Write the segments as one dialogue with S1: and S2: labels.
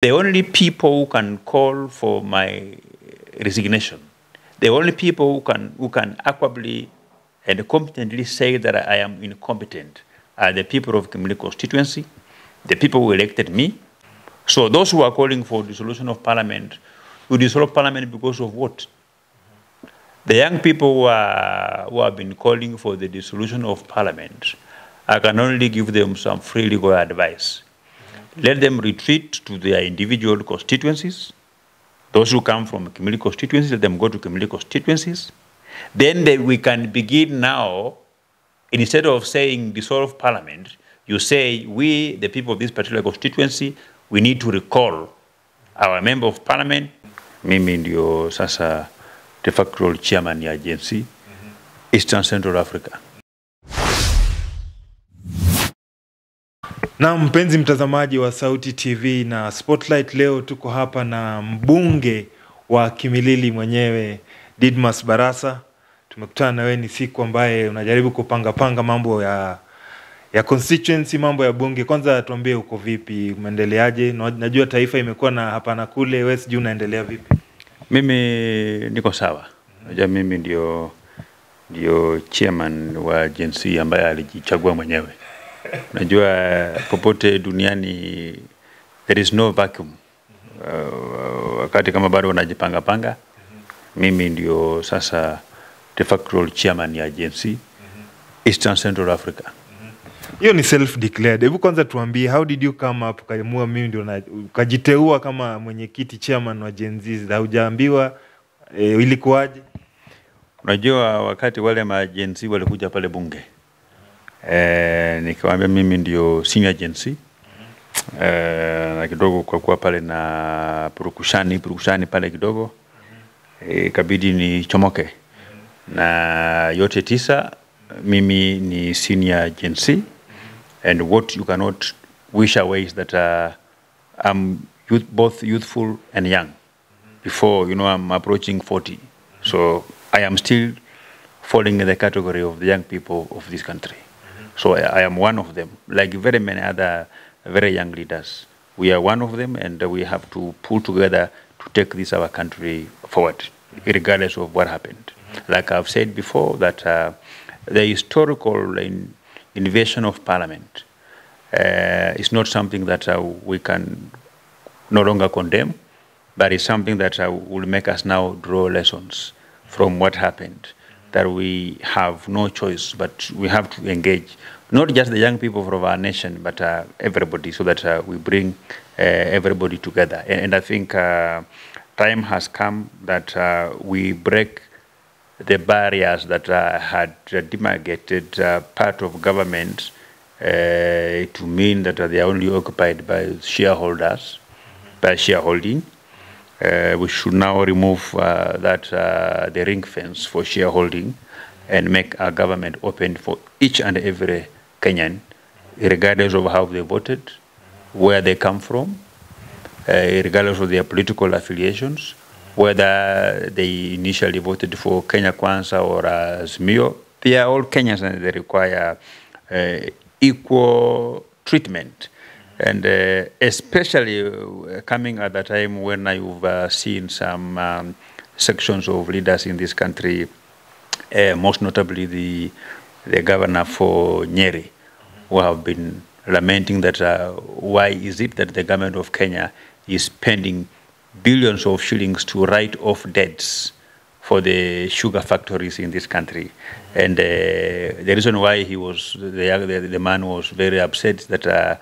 S1: The only people who can call for my resignation, the only people who can equably and competently say that I am incompetent are the people of Kimilili constituency, the people who elected me. So those who are calling for dissolution of parliament will dissolve parliament because of what? The young people who have been calling for the dissolution of parliament, I can only give them some free legal advice. Let them retreat to their individual constituencies. Those who come from Kimilili constituencies, let them go to Kimilili constituencies. Then we can begin now, instead of saying dissolve parliament, you say we, the people of this particular constituency, we need to recall our member of parliament. Mimi ndio sasa de facto chairman ya agency Eastern Central Africa.
S2: Na mpenzi mtazamaji wa Sauti TV na Spotlight, leo tuko hapa na mbunge wa Kimilili mwenyewe Didmus Barasa. Tumekutana na wewe ni siku ambaye unajaribu kupanga mambo ya constituency, mambo ya bunge. Kwanza tuambie uko vipi, umeendeleaje? Najua taifa imekuwa na hapa na kule, wewe sijui unaendelea vipi?
S1: Mimi niko sawa. Najua mimi ndio chairman wa agency ambaye alijichagua mwenyewe. Najua popote duniani there is no vacuum. Wakati kama bado wanajipanga, mimi ndio sasa de facto chairman ya agency Eastern Central Africa.
S2: Hiyo ni self declared. Hebu kwanza tuambie, how did you come up ukaamua mimi ndio ukajiteua kama mwenyekiti chairman wa agency? Haujaambiwa ilikuwaje?
S1: Unajua wakati wale maagency walikuja pale bunge, nikamwambia mimi ndio senior agency, na kidogo kwa kuwa pale na purukushani pale kidogo, ikabidi ni chomoke. Na yote tisa, mimi ni senior agency, and what you cannot wish away is that I'm both youthful and young. Before, I'm approaching 40. So I am still falling in the category of the young people of this country. So I am one of them, like very many other very young leaders. We are one of them, and we have to pull together to take our country forward, regardless of what happened. Like I've said before, that the historical invasion of parliament is not something that we can no longer condemn, but it's something that will make us now draw lessons from what happened, that we have no choice, but we have to engage, not just the young people from our nation, but everybody, so that we bring everybody together. And I think time has come that we break the barriers that had demarcated part of government to mean that they are only occupied by shareholders, by shareholding. We should now remove the ring fence for shareholding and make our government open for each and every Kenyan, regardless of how they voted, where they come from, regardless of their political affiliations, whether they initially voted for Kenya Kwanza or Azimio. They are all Kenyans, and they require equal treatment. And especially coming at the time when you've seen some sections of leaders in this country, most notably the governor for Nyeri, who have been lamenting that why is it that the government of Kenya is spending billions of shillings to write off debts for the sugar factories in this country. And the reason why the man was very upset that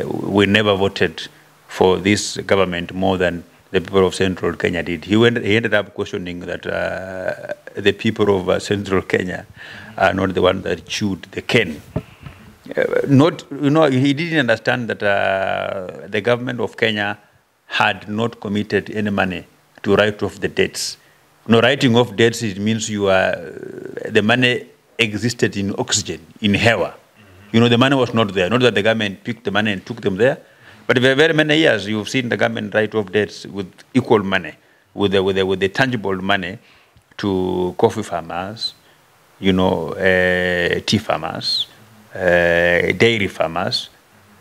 S1: we never voted for this government more than the people of Central Kenya did. He ended up questioning that the people of Central Kenya are not the ones that chewed the cane. He didn't understand that the government of Kenya had not committed any money to write off the debts. Writing off debts, it means the money existed in oxygen, in hewa. The money was not there. Not that the government picked the money and took them there, but for very many years you've seen the government write off debts with equal money, with the tangible money to coffee farmers, tea farmers, dairy farmers,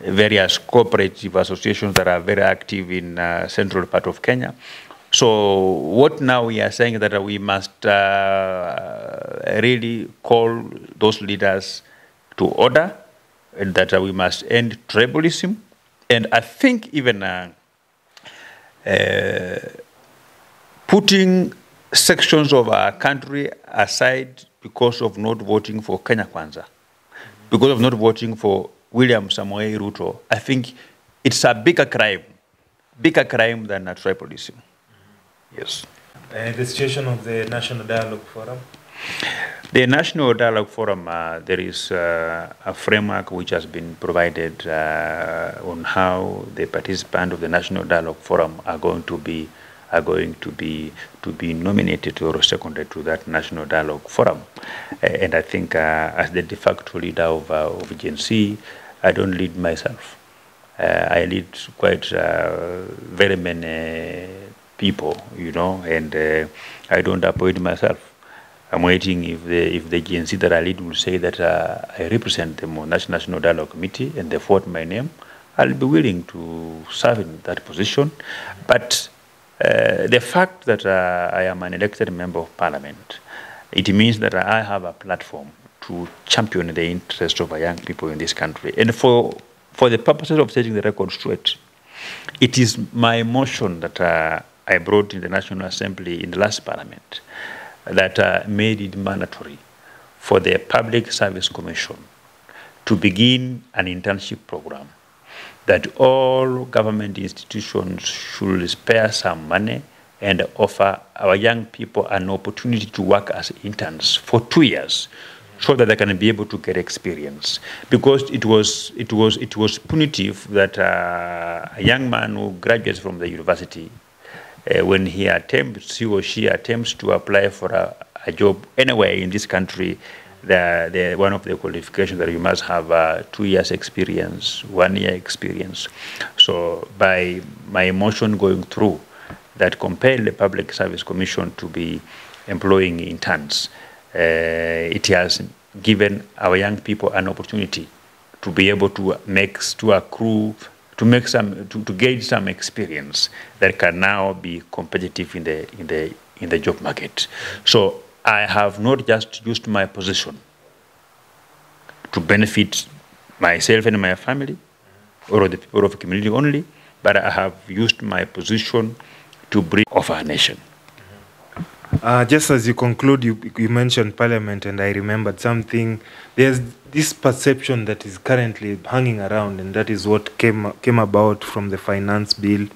S1: various cooperative associations that are very active in central part of Kenya. So what now we are saying that we must really call those leaders to order, and that we must end tribalism. And I think even putting sections of our country aside because of not voting for Kenya Kwanza, because of not voting for William Samoei Ruto, I think it's a bigger crime than tribalism. Yes.
S2: The situation of the National Dialogue Forum?
S1: The National Dialogue Forum, there is a framework which has been provided on how the participants of the National Dialogue Forum are going to be nominated or seconded to that National Dialogue Forum. And I think as the de facto leader of Gen Z, I don't lead myself. I lead quite very many people, you know, and I don't appoint myself. I'm waiting if the Gen Z that I lead will say that I represent them on National Dialogue Committee and they vote my name, I'll be willing to serve in that position. But the fact that I am an elected member of parliament, it means that I have a platform to champion the interest of young people in this country. And for the purposes of setting the record straight, it is my motion that I brought in the National Assembly in the last parliament that made it mandatory for the Public Service Commission to begin an internship program, that all government institutions should spare some money and offer our young people an opportunity to work as interns for 2 years, so that they can be able to get experience. Because it was punitive that a young man who graduates from the university, when he or she attempts to apply for a job anywhere in this country, one of the qualifications that you must have 2 years experience, 1 year experience. So by my motion going through that compelled the Public Service Commission to be employing interns, it has given our young people an opportunity to be able to gain some experience that can now be competitive in the job market. So I have not just used my position to benefit myself and my family or the people of the community only, but I have used my position to bring of our nation.
S2: Just as you conclude, you mentioned Parliament, and I remembered something. There's this perception that is currently hanging around, and that is what came about from the finance bill.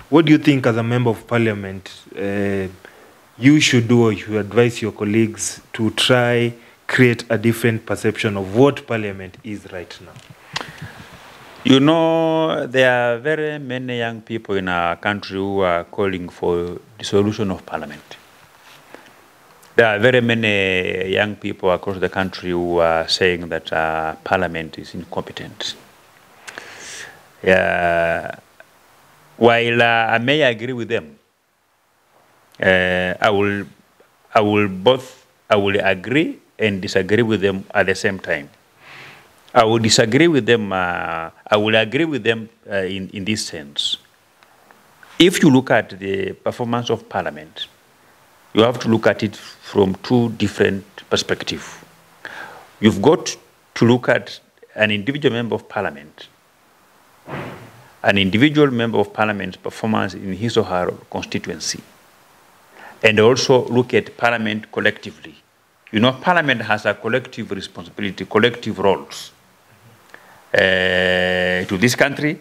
S2: What do you think, as a member of Parliament, you should do, or you advise your colleagues to try create a different perception of what Parliament is right now?
S1: You know, there are very many young people in our country who are calling for dissolution of Parliament. There are very many young people across the country who are saying that Parliament is incompetent. While I may agree with them, I will agree and disagree with them at the same time. I will disagree with them. I will agree with them in this sense. If you look at the performance of Parliament, you have to look at it from two different perspectives. You've got to look at an individual member of Parliament, an individual member of Parliament's performance in his or her constituency, and also look at Parliament collectively. You know, Parliament has a collective responsibility, collective roles to this country,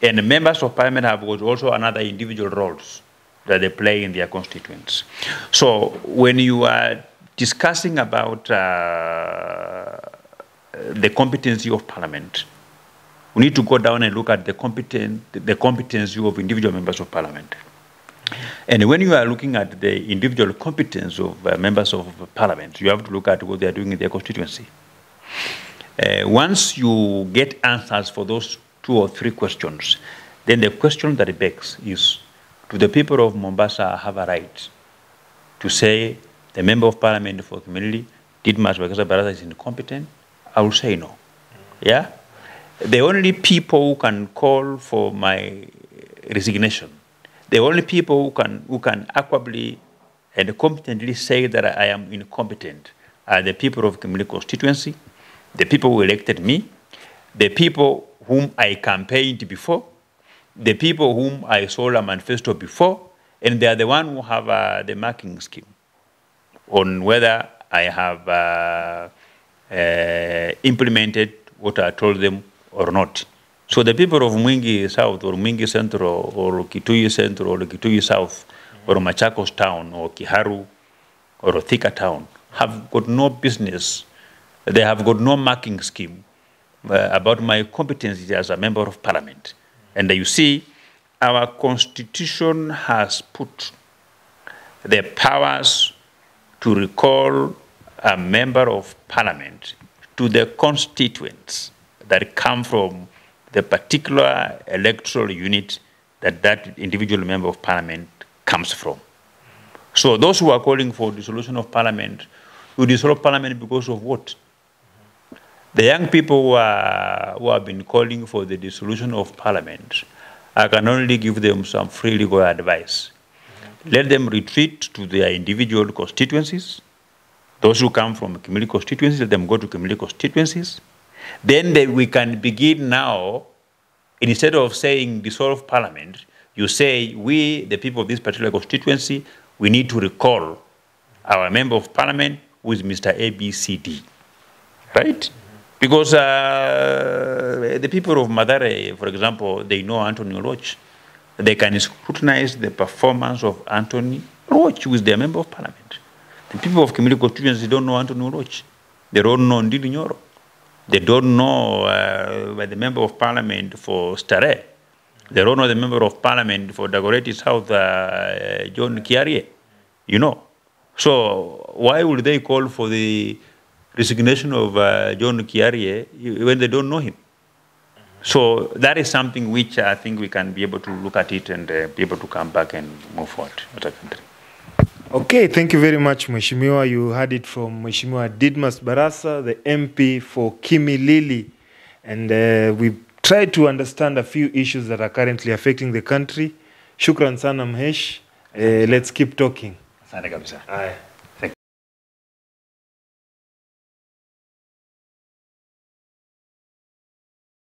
S1: and members of Parliament have also another individual roles that they play in their constituents. So when you are discussing about the competency of Parliament, we need to go down and look at the competency of individual members of Parliament. And when you are looking at the individual competence of members of Parliament, you have to look at what they are doing in their constituency. Once you get answers for those 2 or 3 questions, then the question that it begs is, do the people of Mombasa have a right to say the member of Parliament for community, Didmus Barasa, is incompetent? I will say no. Yeah? the only people who can call for my resignation, the only people who can equably and competently say that I am incompetent are the people of Kimilili constituency, the people who elected me, the people whom I campaigned before, the people whom I sold a manifesto before, and they are the ones who have the marking scheme on whether I have implemented what I told them or not. So the people of Mwingi South or Mwingi Central or Kitui Central or Kitui South or Machakos Town or Kiharu or Thika Town have got no business, they have got no marking scheme about my competency as a member of parliament. And you see, our constitution has put the powers to recall a member of parliament to the constituents that come from the particular electoral unit that that individual member of parliament comes from. So those who are calling for dissolution of parliament, you dissolve parliament because of what? The young people who have been calling for the dissolution of parliament, I can only give them some free legal advice. Let them retreat to their individual constituencies. Those who come from Kimilili constituencies, let them go to Kimilili constituencies. Then we can begin now, instead of saying dissolve parliament, you say we, the people of this particular constituency, we need to recall our member of parliament who is Mr. ABCD, right? Because the people of Mathare, for example, they know Anthony Roach. They can scrutinize the performance of Anthony Roach, who is their member of parliament. The people of Kimilili constituency don't know Anthony Roach. They don't know Ndili Nyoro. They don't know the member of parliament for Stare. They don't know the member of parliament for Dagoretti South, John Kiarie, you know. So why would they call for the resignation of John Kiarie when they don't know him? So that is something which I think we can be able to look at it and be able to come back and move forward as a country.
S2: Okay, thank you very much, Mheshimiwa. You heard it from Mheshimiwa Didmus Barasa, the MP for Kimilili. And we tried to understand a few issues that are currently affecting the country. Shukran sana Mhesh. Let's keep talking.
S1: Asante kabisa.
S2: Aye.